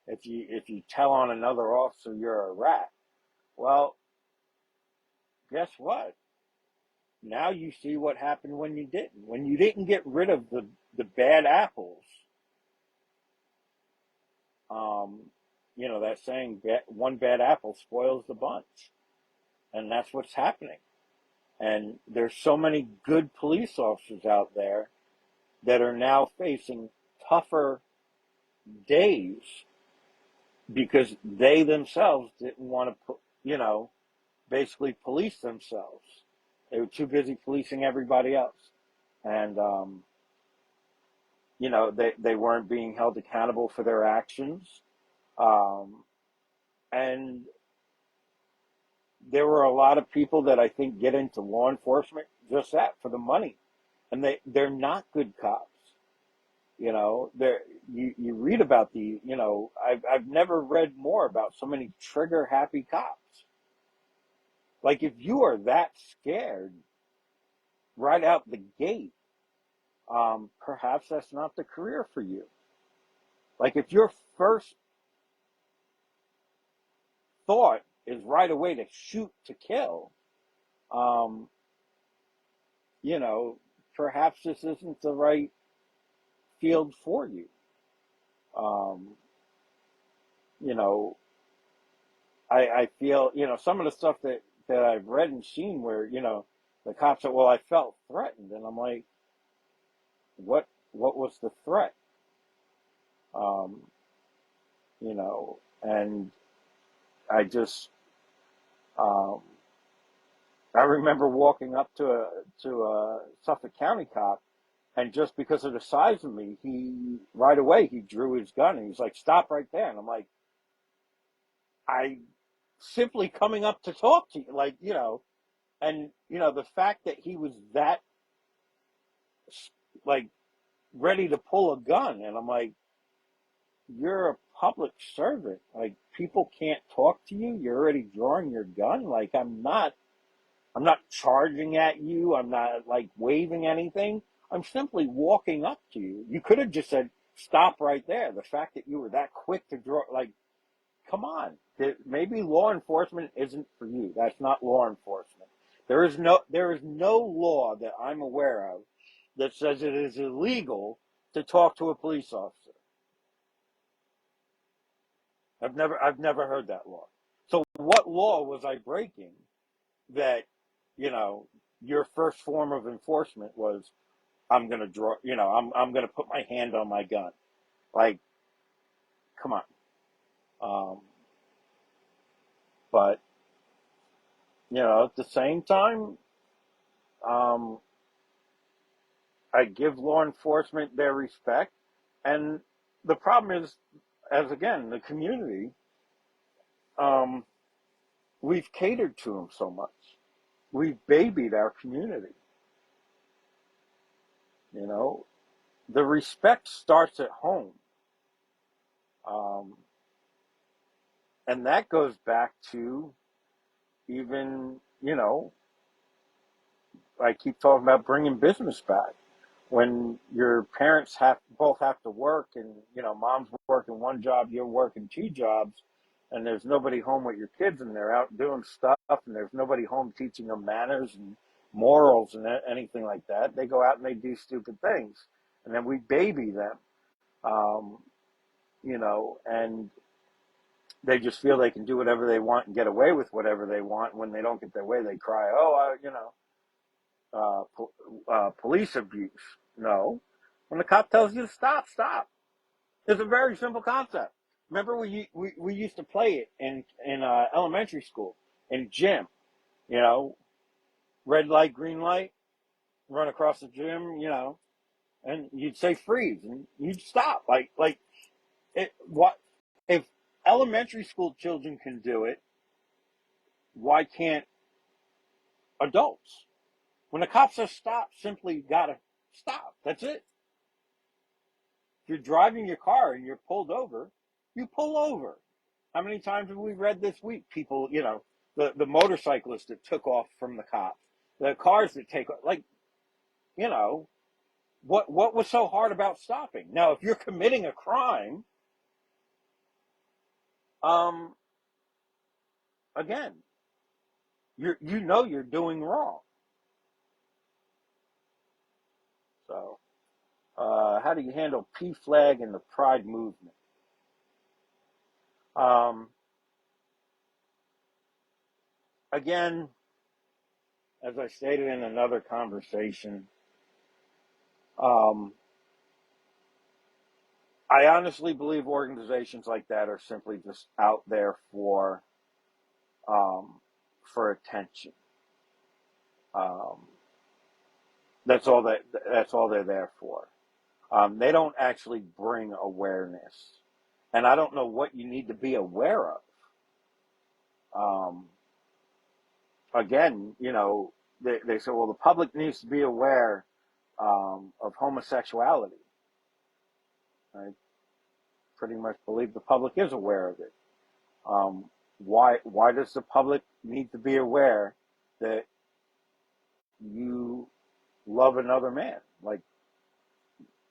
if you tell on another officer, you're a rat. Well, guess what? Now you see what happened when you didn't. When you didn't get rid of the bad apples, that saying, one bad apple spoils the bunch. And that's what's happening. And there's so many good police officers out there that are now facing tougher days because they themselves didn't want to, basically police themselves. They were too busy policing everybody else. And, they weren't being held accountable for their actions. And there were a lot of people that I think get into law enforcement just that, for the money. And they're not good cops. You read about I've never read more about so many trigger happy cops. Like, if you are that scared right out the gate, perhaps that's not the career for you. Like, if your first thought is right away to shoot to kill, perhaps this isn't the right field for you. You know, I feel, some of the stuff that I've read and seen where, the cops said, well, I felt threatened. And I'm like, what was the threat? And I just, I remember walking up to a Suffolk County cop, and just because of the size of me, right away he drew his gun and he's like, "Stop right there." And I'm like, I simply coming up to talk to you, and the fact that he was that, like, ready to pull a gun, and I'm like, you're a public servant. Like, people can't talk to you. You're already drawing your gun. Like, I'm not charging at you. I'm not like waving anything. I'm simply walking up to you. You could have just said, stop right there. The fact that you were that quick to draw, like, come on. Maybe law enforcement isn't for you. That's not law enforcement. There is no law that I'm aware of that says it is illegal to talk to a police officer. I've never heard that law. So what law was I breaking that, you know, your first form of enforcement was, I'm going to draw, I'm going to put my hand on my gun. Like, come on. Um, but, at the same time, um, I give law enforcement their respect. And the problem is, as again, the community, um, we've catered to them so much. We've babied our community. You know, the respect starts at home. Um, and that goes back to even, I keep talking about bringing business back. When your parents both have to work, and mom's working one job, you're working two jobs, and there's nobody home with your kids, and they're out doing stuff, and there's nobody home teaching them manners and morals and anything like that. They go out and they do stupid things, and then we baby them, um, and they just feel they can do whatever they want and get away with whatever they want. When they don't get their way, they cry, police abuse. No. When the cop tells you to stop, stop. It's a very simple concept. Remember, we used to play it in elementary school, in gym. Red light, green light, run across the gym. And you'd say freeze, and you'd stop. Like it. What if elementary school children can do it? Why can't adults? When the cop says stop, simply gotta stop. That's it. If you're driving your car and you're pulled over, you pull over. How many times have we read this week? People, the motorcyclists that took off from the cops, the cars that take off, like, you know, what was so hard about stopping? Now, if you're committing a crime, um, again, you're doing wrong. So, how do you handle P-flag and the Pride movement? Um, Again, as I stated in another conversation, um, I honestly believe organizations like that are simply just out there um, for attention. Um, that's all they're there for. They don't actually bring awareness, and I don't know what you need to be aware of. Um, Again, they say, well, the public needs to be aware of homosexuality. I pretty much believe the public is aware of it. Why does the public need to be aware that you love another man? Like,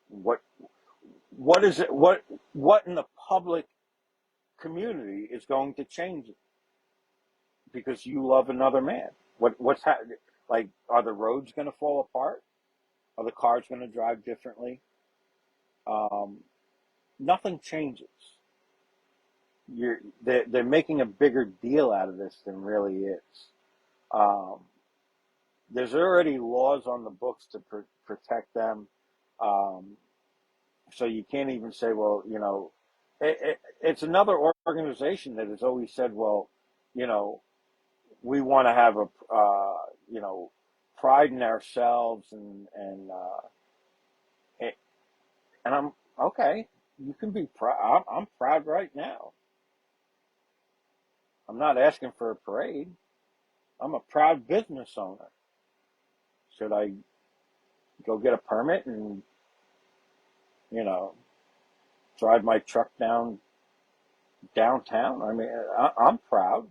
what what is it? What in the public community is going to change it because you love another man? What's happening? Like, are the roads going to fall apart? Are the cars going to drive differently? Um, Nothing changes. They're making a bigger deal out of this than really is. Um, there's already laws on the books to protect them. Um, so you can't even say, well, it's another organization that has always said, well, you know, we want to have pride in ourselves, and I'm okay. You can be proud. I'm proud right now. I'm not asking for a parade. I'm a proud business owner. Should I go get a permit and, you know, drive my truck down downtown. I mean, I'm proud,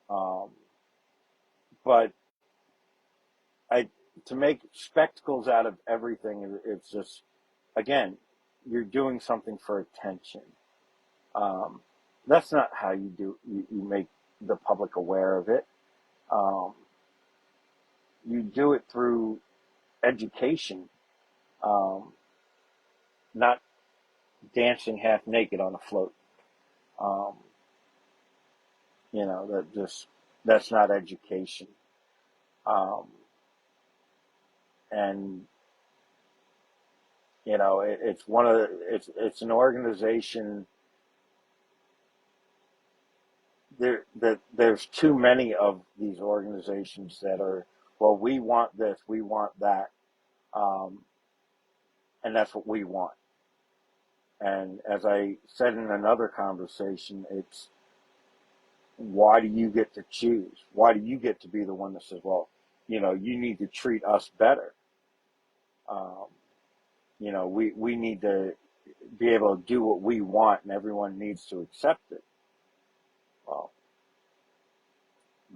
um, but I to make spectacles out of everything. It's just again, you're doing something for attention. Um, that's not how you do. You make the public aware of it. Um, you do it through education, um, not dancing half naked on a float. Um, that's not education. Um, and it's one of it's an organization there's too many of these organizations that are, well, we want this, we want that, um, and that's what we want. And as I said in another conversation, it's, why do you get to choose? Why do you get to be the one that says, well, you need to treat us better? Um, we need to be able to do what we want, and everyone needs to accept it. Well,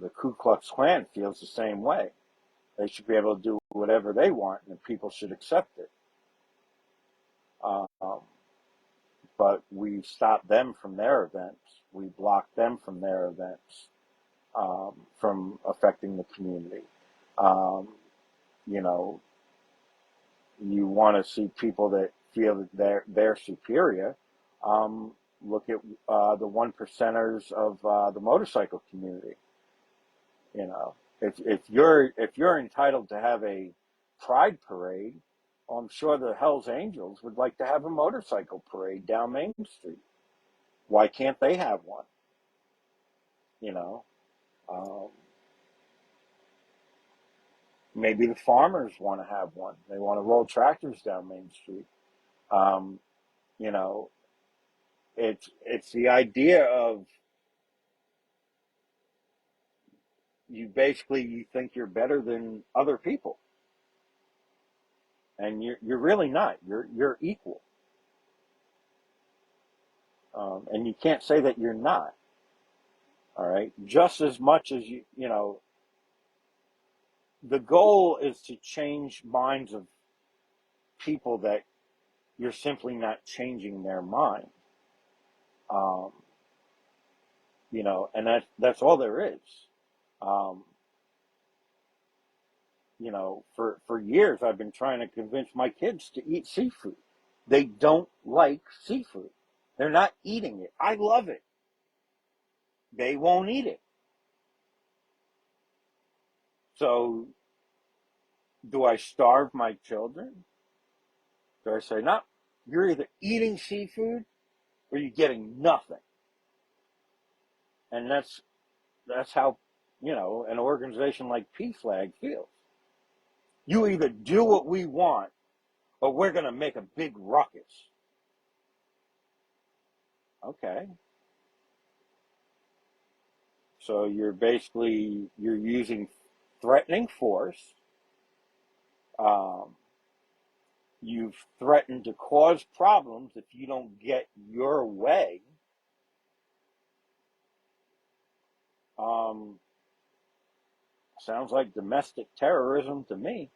the Ku Klux Klan feels the same way. They should be able to do whatever they want, and people should accept it. Um, but we stop them from their events. We block them from their events, from affecting the community. Um, you know, you want to see people that feel that they're superior. Um, Look at the one percenters of the motorcycle community. You know, if you're entitled to have a pride parade, well, I'm sure the Hells Angels would like to have a motorcycle parade down Main Street. Why can't they have one? You know, um, maybe the farmers want to have one. They want to roll tractors down Main Street. Um, you know, it's the idea of, you think you're better than other people, and you're really not. You're equal, and you can't say that you're not. All right, just as much as the goal is to change minds of people that you're simply not changing their mind. Um, and that's all there is. Um, for years I've been trying to convince my kids to eat seafood. They don't like seafood. They're not eating it. I love it. They won't eat it. So do I starve my children? Do I say, no, you're either eating seafood or you're getting nothing? And that's how, an organization like PFLAG feels. You either do what we want or we're going to make a big ruckus. Okay. So you're using threatening force. Um, you've threatened to cause problems if you don't get your way. Um, Sounds like domestic terrorism to me.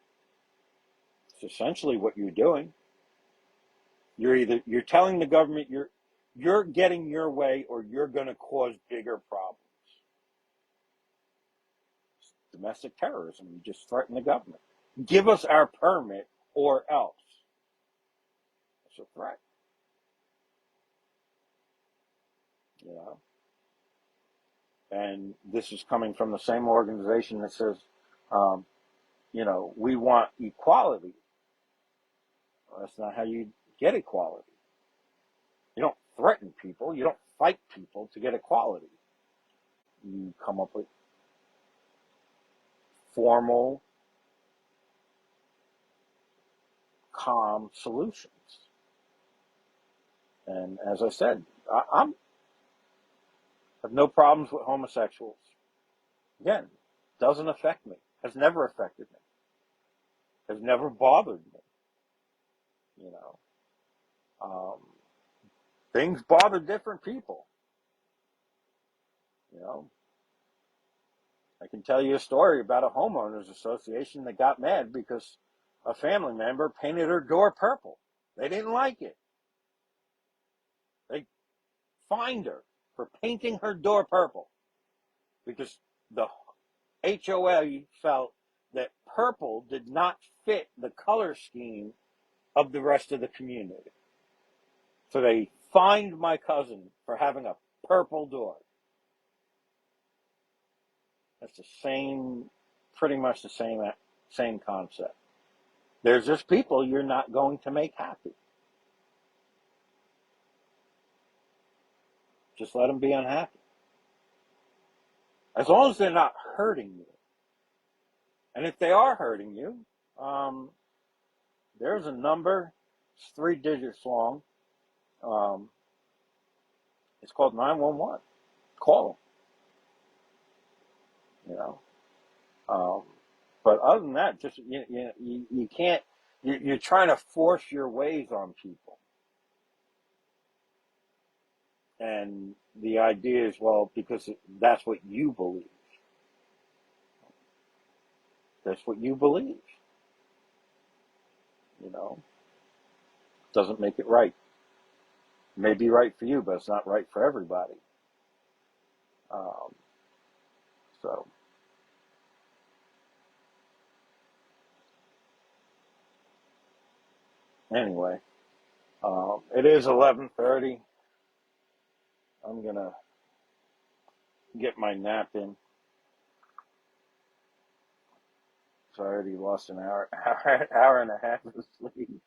It's essentially what you're doing. You're telling the government you're getting your way or you're going to cause bigger problems. It's domestic terrorism. You just threaten the government. Give us our permit or else. It's a threat. You know. And this is coming from the same organization that says, um, we want equality. Well, that's not how you get equality. You don't threaten people. You don't fight people to get equality. You come up with formal, calm solutions. And as I said, I have no problems with homosexuals. Again, doesn't affect me. Has never affected me. Has never bothered me. You know, um, things bother different people. You know, I can tell you a story about a homeowners association that got mad because a family member painted her door purple. They didn't like it. They fined her for painting her door purple because the HOA felt that purple did not fit the color scheme of the rest of the community. So they fined my cousin for having a purple door. That's the same, pretty much the same concept. There's just people you're not going to make happy. Just let them be unhappy. As long as they're not hurting you. And if they are hurting you, there's a number. It's 3 digits long. It's called 911. Call them. You know. But other than that, just you can't. You're trying to force your ways on people. And the idea is, well, because that's what you believe. That's what you believe. You know, doesn't make it right. It may be right for you, but it's not right for everybody. Um, so anyway, it is 11:30. I'm gonna get my nap in. So I already lost an hour and a half of sleep.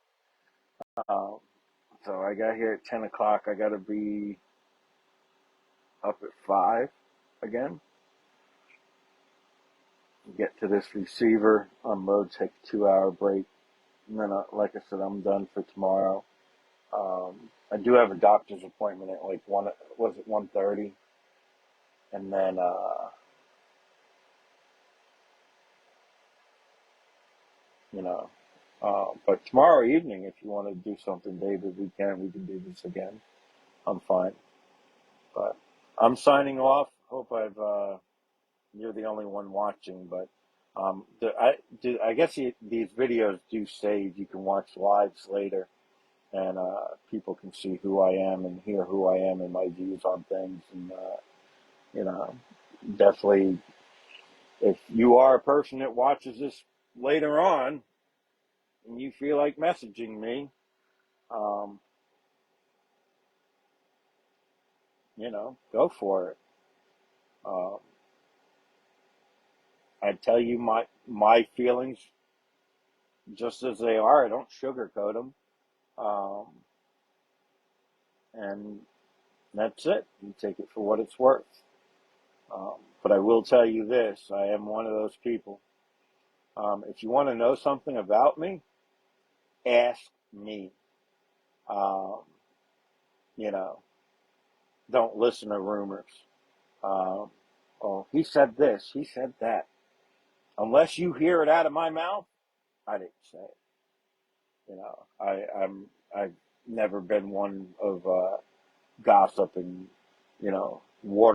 Um, so I got here at 10 o'clock. I got to be up at 5 again. Get to this receiver, unload, take a 2-hour break. And then, like I said, I'm done for tomorrow. I do have a doctor's appointment at like 1:30? And then, you know, but tomorrow evening, if you want to do something, David, we can do this again. I'm fine. But I'm signing off. Hope you're the only one watching, but I guess these videos do save. You can watch lives later, and people can see who I am and hear who I am and my views on things. And you know, definitely, if you are a person that watches this later on and you feel like messaging me, um, go for it. Um, I tell you my feelings just as they are. I don't sugarcoat them. Um, and that's it. You take it for what it's worth. But I will tell you this, I am one of those people. If you want to know something about me, ask me. Um, you know, don't listen to rumors. Um, oh, he said this, he said that. Unless you hear it out of my mouth, I didn't say it. I've never been one of gossip and, water